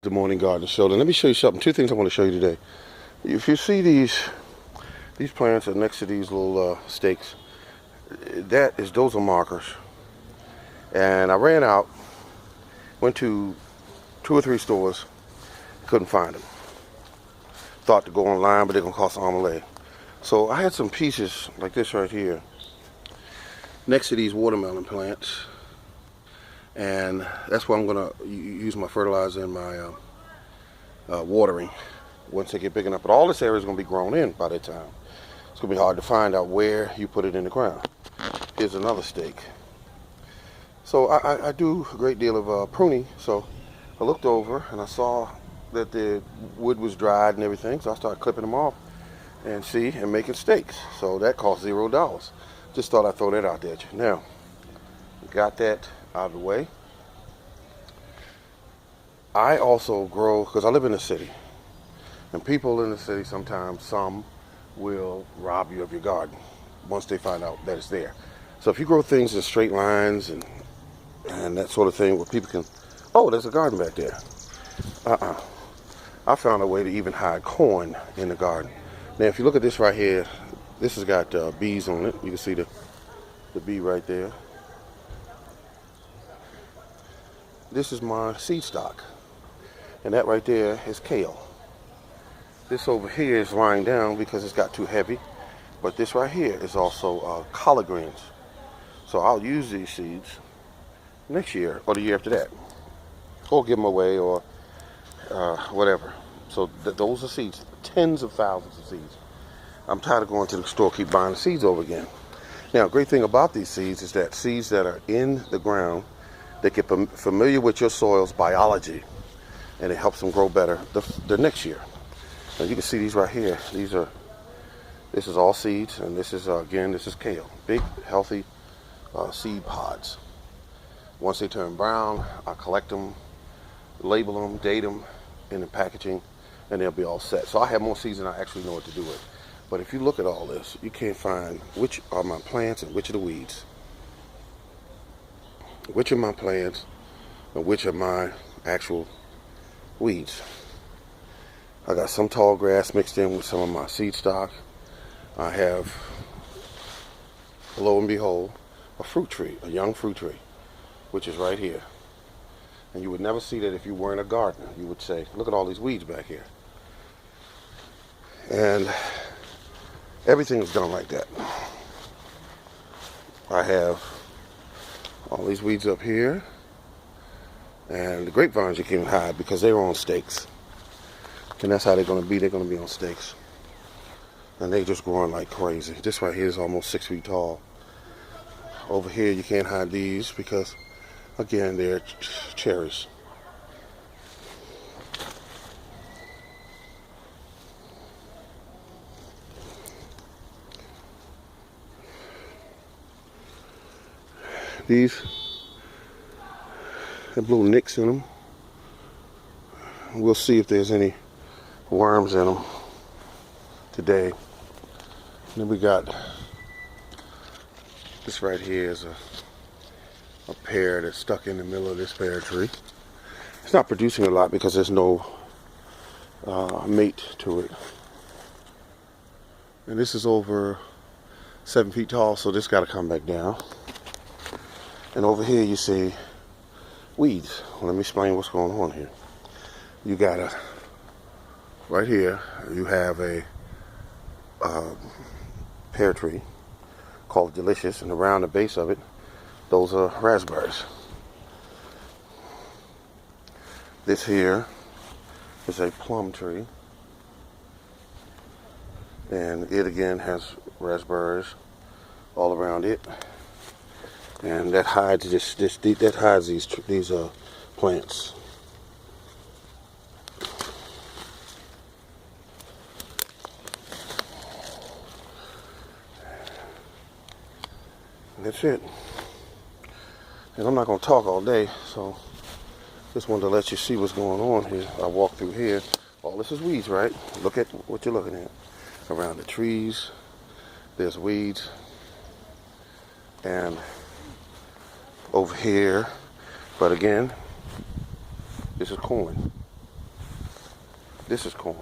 The morning garden show. And let me show you something. Two things I want to show you today. If you see these plants are next to these little stakes, those are markers. And I ran out, went to 2 or 3 stores, couldn't find them. Thought to go online, but they're gonna cost an arm and a leg. So I had some pieces like this right here next to these watermelon plants, and that's where I'm gonna use my fertilizer and my watering once they get big enough. But all this area is going to be grown in by that time. It's going to be hard to find out where you put it in the ground. Here's another stake. So I do a great deal of pruning. So I looked over and I saw that the wood was dried and everything. So I started clipping them off and making stakes. So that cost $0. Just thought I'd throw that out there at you. Now, got that out of the way. I also grow, because I live in the city, and people in the city sometimes, some will rob you of your garden once they find out that it's there. So if you grow things in straight lines and that sort of thing where people can, oh, there's a garden back there. I found a way to even hide corn in the garden. Now if you look at this right here, this has got bees on it. You can see the bee right there. This is my seed stock. And that right there is kale. This over here is lying down because it's got too heavy. But this right here is also collard greens. So I'll use these seeds next year or the year after that. Or give them away or whatever. So those are seeds. Tens of thousands of seeds. I'm tired of going to the store, keep buying the seeds over again. Now, great thing about these seeds is that seeds that are in the ground, they get familiar with your soil's biology. And it helps them grow better the next year. And you can see these right here. This is all seeds, and this is this is kale. Big, healthy seed pods. Once they turn brown, I collect them, label them, date them in the packaging, and they'll be all set. So I have more seeds than I actually know what to do with. But if you look at all this, you can't find which are my plants and which are the weeds. Which are my plants and which are my actual weeds. I got some tall grass mixed in with some of my seed stock. I have, lo and behold, a fruit tree, a young fruit tree, which is right here. And you would never see that if you weren't a gardener. You would say, look at all these weeds back here. And everything is done like that. I have all these weeds up here. And the grapevines you can't hide because they're on stakes. And that's how they're going to be. They're going to be on stakes. And they just growing like crazy. This right here is almost 6 feet tall. Over here you can't hide these because, again, they're cherries. These have little nicks in them. We'll see if there's any worms in them today. And then we got this right here is a pear that's stuck in the middle of this pear tree. It's not producing a lot because there's no mate to it. And this is over 7 feet tall, so this got to come back down. And over here you see weeds. Well, let me explain what's going on here. You got right here, you have a pear tree called Delicious, and around the base of it, those are raspberries. This here is a plum tree, and it again has raspberries all around it. And that hides that hides these plants. And that's it. And I'm not going to talk all day, so just wanted to let you see what's going on here. I walk through here. All this is weeds, right? Look at what you're looking at. Around the trees, there's weeds. And over here, but again, this is corn. This is corn.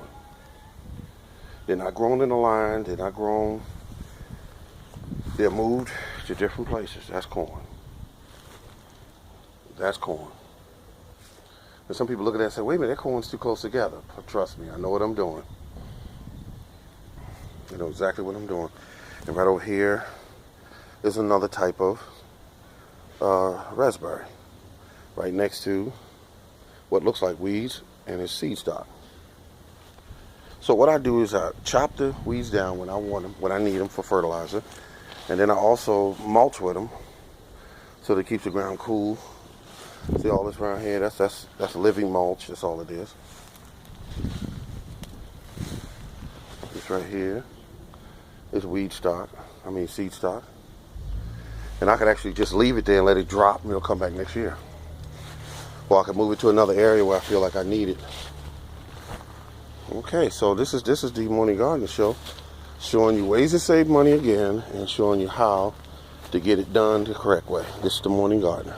They're not grown in a line. They're not grown. They're moved to different places. That's corn. That's corn. And some people look at that and say, wait a minute, that corn's too close together. But trust me, I know what I'm doing. I know exactly what I'm doing. And right over here is another type of raspberry. Right next to what looks like weeds and it's seed stock. So what I do is I chop the weeds down when I want them, when I need them for fertilizer. And then I also mulch with them so that it keeps the ground cool. See all this around here? That's living mulch. That's all it is. This right here is weed stock. I mean seed stock. And I could actually just leave it there and let it drop and it'll come back next year. Or I could move it to another area where I feel like I need it. Okay, so this is the Morning Gardener Show, showing you ways to save money again and showing you how to get it done the correct way. This is the Morning Gardener.